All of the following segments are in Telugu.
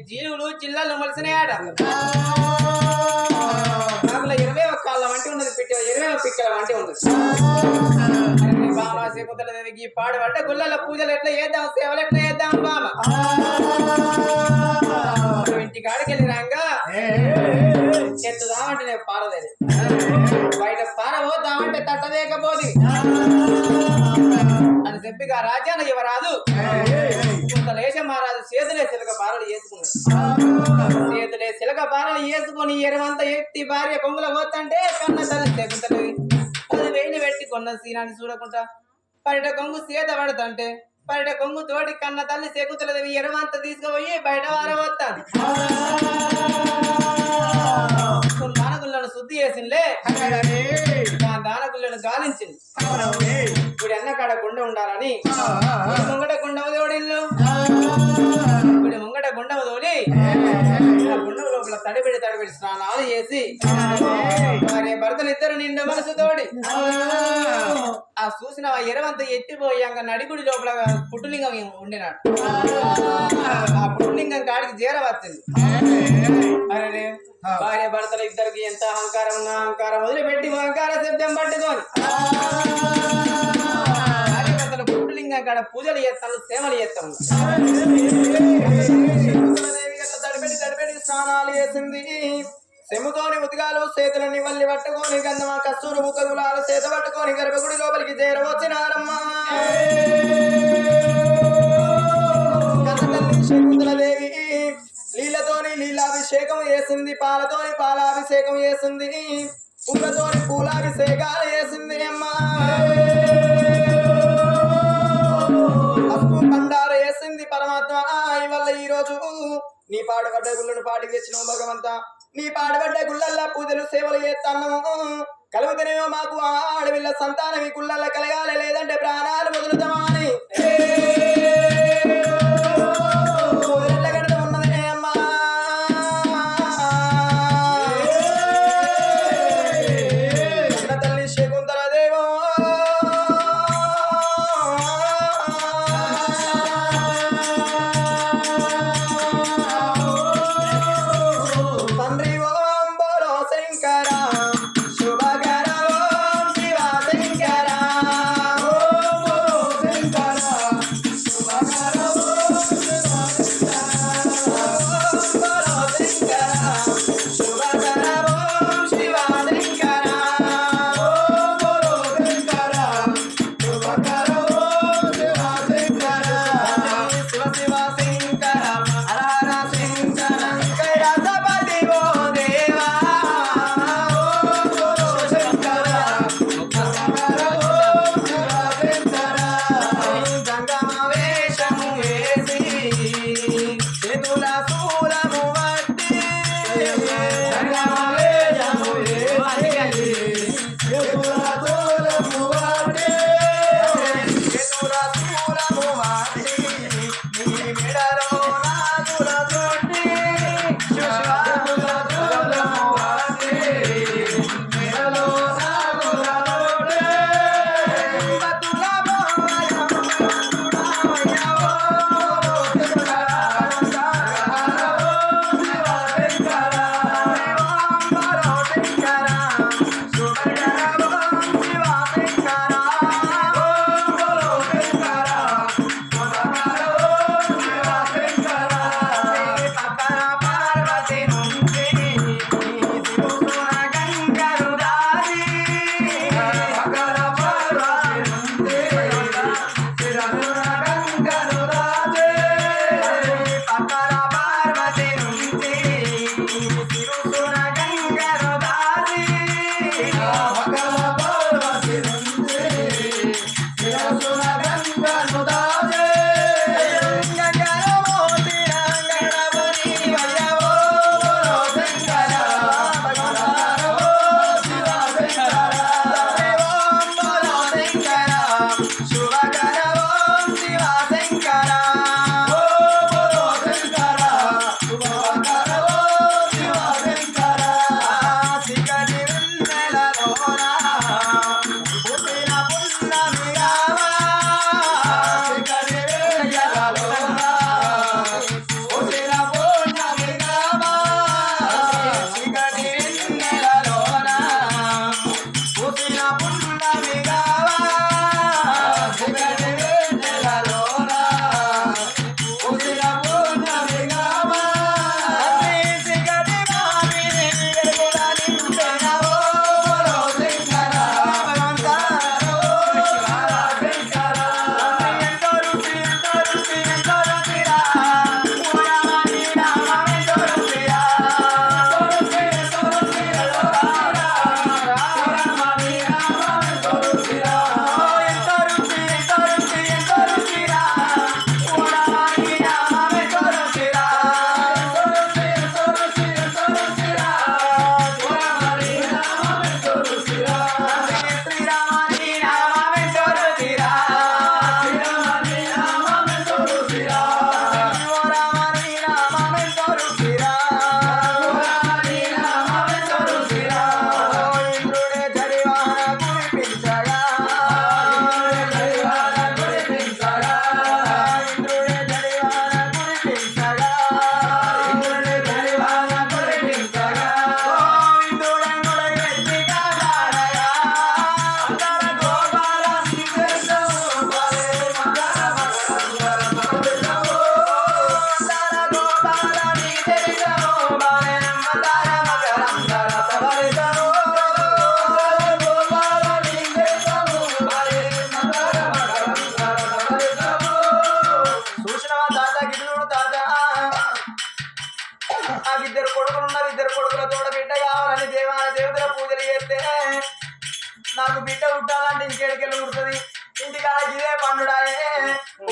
జీవులు జిల్లాలో మలిసినాయట. నాకు 21 కాళ్ళ వంటి ఉన్నది, 21 పిక్కల వంటి ఉన్నది. బామాసేపుతలదేవికి పాడబడ్డ గుళ్ళల పూజలు ఎట్లా చేద్దాం, సేవలు ఎట్లా చేద్దాం బామ. ఇంటికాడికి వెళ్ళినాక ఎత్తుదామంటే నేను పారదేది, బయట పారబోద్దామంటే తట్టదేకపోది అని చెప్పి ఆ రాజ్యాన్ని ఇవ్వరాదు. లేచ మహారాజు చేతులే చిలక బారలు వేసుకున్నాడు. చేతులే చిలక బారలు వేసుకొని ఎరవంతా ఎత్తి భార్య కొంగుల పోతంటే కన్న తల్లి తెగుతలు అది వేయిని పెట్టి కొన్న సీనాన్ని చూడకుండా బయట కొంగు సీత పడుతుంటే బయట కొంగు తోటి కన్న తల్లి సెగుతలది ఎరవంతా తీసుకుపోయి బయట వారబోతాను. దానగుళ్ళను శుద్ధి చేసిందే, దానగుళ్ళను గాలించింది. ఇప్పుడు ఎన్న కాడ గుండె ఉండాలని ముంగట గుండవ తోడిల్లు, ఇప్పుడు ముంగట గుండవ తోడి గుండవ లోపల తడిబెడి స్నానాలు చేసి భార్య భర్తలు ఇద్దరు నిండు మనసు తోడి ఆ చూసిన ఎరవంత ఎత్తిపోయాక నడిగుడి లోపల పుట్టులింగం ఉండినాడు. ఆ పుట్టులింగం కాడికి చేరవచ్చింది. అరే భార్య భర్తలు ఇద్దరికి ఎంత అహంకారం ఉన్న అహంకారం వదిలిపెట్టి అహంకార శబ్దం పట్టుకొని భార్య భర్తలు పుట్టులింగం కాడ పూజలు చేస్తాను, సేవలు చేస్తాను. తడిపెట్టి స్నానాలు చేసింది. సెమ్ముతోని ఉతికాలు చేతులని వల్లి పట్టుకొని గంధమ కస్తూరు బుక్కగులాలు చేత పట్టుకొని గర్భగుడి లోపలికి చేరవచ్చినారమ్మా. శకుంతలదేవి నీళ్లతోని నీళ్ళాభిషేకం చేసింది, పాలతోని పాలాభిషేకం చేసింది, పూలతోని పూలాభిషేకాలు చేసింది. అమ్మా అప్పు పండార వేసింది. పరమాత్మ వల్ల ఈ రోజు నీ పాడుబడ్డ గుళ్ళను పాటికి తెచ్చినావు భగవంత. నీ పాడుబడ్డ గుళ్ళల్లా పూజలు సేవలు చేస్తాను. కలుగుతనేమో మాకు ఆడవిల్ల సంతానం ఈ గుళ్ళల్లో కలగాలి, లేదంటే ప్రాణాలు వదులుతామా అని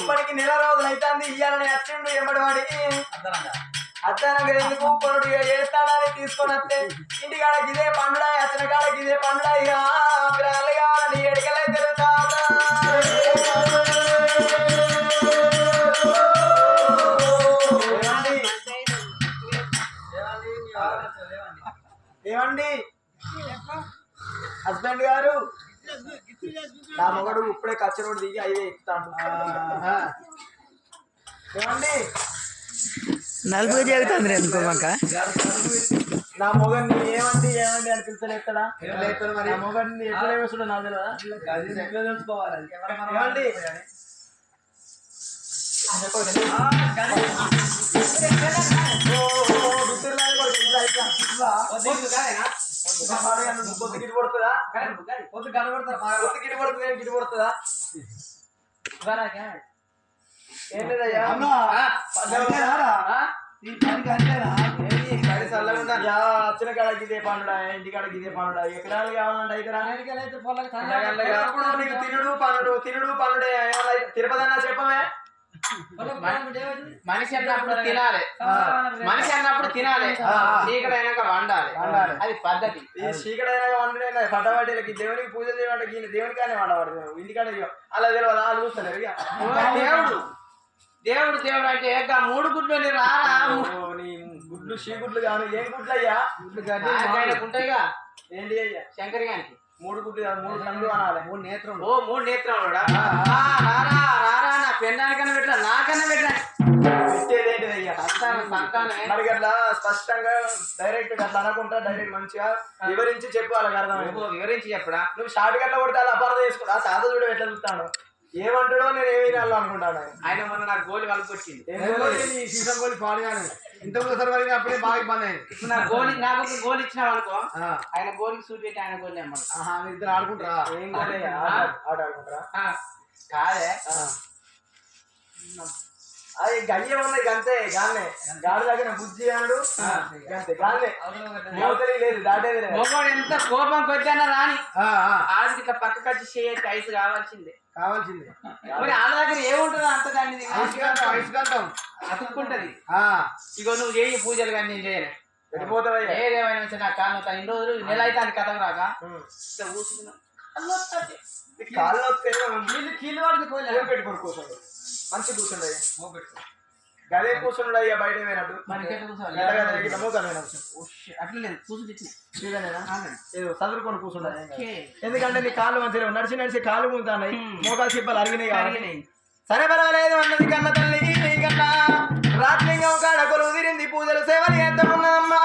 ఇప్పటికి నెల రోజులు అవుతుంది ఇయ్యాలని అచ్చిండు ఎంబడివాడి అద్దనంగా ఎందుకు కొనుడు ఏస్తాడని తీసుకొని వస్తే ఇంటికాడకి ఇదే పండుగ అతని కాడకి ఇదే పండుగ ఇక పిల్లలు కావాలని ఎడకలే తెలుసా ఏమండి హస్బెండ్ గారు నా మొగడు ఇప్పుడే కచ్చరోడు దిగి అయ్యే ఎక్కుతాడు ఏమండి నలుపు జరుగుతుంది అనుకోమాక నా మొగన్ని ఏమండి ఏమండి అని పిలుస్తలేస్తాడా నా మొగన్ని ఎట్లా వేస్తున్నా నాకు తెలుసుకోవాలి ఏమండి పొద్దు గిడి పడుతుందా పొద్దు కనబడతారు పొద్దు గిడి పడుతుంది గిడి పడుతుందా ఏం లేదయ్యా వచ్చిన కాడకి ఇదే పండుగ ఇంటి కాడకి ఇదే పండుగ ఎకరాలు కావాలంటే నీకు తినుడు పండుడే తిరుపతి అన్నా చెప్పమే మనిషి అన్నప్పుడు తినాలి చీకటి అయినాక వండాలి అది పద్ధతి ఈ చీకటి అయినాక వండుడే పట్టవాటికి దేవునికి పూజ చేయడానికి దేవునికానే వండవాడు ఇంటికాడ అలా తెలియదు అలా చూస్తలేరు దేవుడు అంటే మూడు గుడ్లు రారా నీ గుడ్లు గుడ్లు కాదు ఏం గుడ్లు అయ్యా ఉంటాయిగా ఏంటి అయ్యా శంకరి గారికి మూడు గుడ్లు కాదు 3 కళ్ళు అనాలి 3 నేత్రం 3 నేత్రం రారా నా పెన్నానికన్నా పెట్టా నాకన్నా పెట్టా పెట్టేదేంటి అయ్యా సంతానమే మరి అట్లా స్పష్టంగా డైరెక్ట్ అట్లా అనకుండా డైరెక్ట్ మంచిగా వివరించి చెప్పు వాళ్ళకి అర్థం వివరించి చెప్పడా నువ్వు షార్ట్ కట్ లో కొడితే అలా అపార్థం చేసుకుంటా తాత చూడ ఎట్లా చూస్తాను ఏమంటాడో నేను ఏమి వినాలో అనుకుంటాను ఆయన మొన్న నాకు గోలి వలకొచ్చింది సీసం గోలి పాడుగాను ఇంతకుముందు సరి వరకు అప్పుడే బాగా ఇబ్బంది అయింది ఇప్పుడు నాకు ఒక గోలి ఇచ్చినావు అనుకో ఆయన గోలికి సూట్ పెట్టి ఆయన గోలి అమ్మడు ఇద్దరు ఆడుకుంటారా ఏం గోలి ఆట ఆడుకుంటారా కాదే అది గయ్య ఉన్నాయి అంతే గానే గాడి దగ్గర బుజ్జి అన్నాడు అంతే గానే మోతలి లేదు దాటేది లేదు మొగోడు ఎంత కోపం కొద్దానా రాని ఆడికి ఇట్లా పక్కకు వచ్చి చేయొచ్చు ఐస్ కావాల్సిందే మరి వాళ్ళ దగ్గర ఏముంటుందో అంత దాన్ని అతుక్కుంటది ఇగో నువ్వు చేయి పూజలు కానీ నేను చేయలే వెళ్ళిపోతావయ్యా ఏదేమైనా వచ్చి నాకు కాను ఇన్ని రోజులు నెల అయితే అని కథ రాక ఇట్లా కూర్చున్నా కాళ్ళు వస్తే కీళ్ళు పడుతుంది కోళ్ళ పెట్టుకొని కూర్చోండి మంచి కూర్చుండయ్యా గదే కూర్చుండు అయ్యా బయట పోయినట్టు అట్లా లేదు కూర్చుంటే ఏదో చదువుకొని కూర్చుండ ఎందుకంటే నీ కాళ్ళు మంచిగా నడిచి నడిచి కాళ్ళు ముందున్నాయి మోకాలు చెప్పాలి అరిగినాయి సరే పర్వాలేదు అన్నది కన్న తల్లి కన్నా రాత్రింగం కాడ కొలువు తిరింది పూజలు సేవలు ఎంత ఉన్నదమ్మా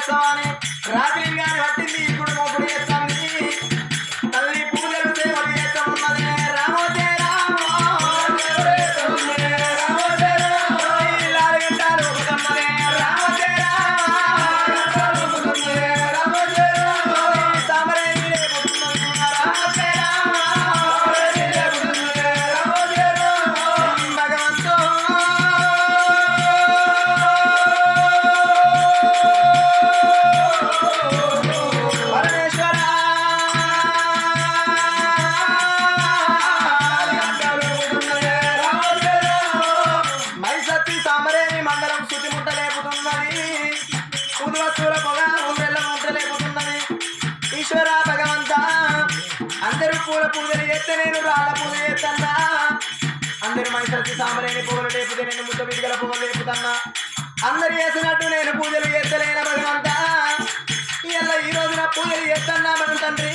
చేస్తామని రాత్రిగాని పట్టింది ఇప్పుడు మొప్పుడు చేస్తాంది తల్లి పూజలు సేవలు చేస్తామన్నదే రామో జయ రామో లాలిగంటాలు ఒకటమ్మదే రామో జయ రామో తామరే రామో జయ భగవంతో పరమేశ్వర మైసత్తి సామరేని మండలం శుద్ధి ముట్ట లేపుతున్నది పుదువత్తుల పొగ ఊరెళ్ళ ముట్ట లేపుతున్నది ఈశ్వర భగవంత అందరూ పూల పూజలు చేస్తే నేను రాళ్ళ పూజ చేస్తన్నా అందరు మైసత్తి సామరేని పూలు లేపితే నేను ముద్ద బిడ్డల పూలు లేపుతన్నా అందరు చేసినట్టు నేను పూజలు చేస్తలేన భగవంత ఇలా ఈ రోజున పూజలు చేస్తున్నా మన తండ్రి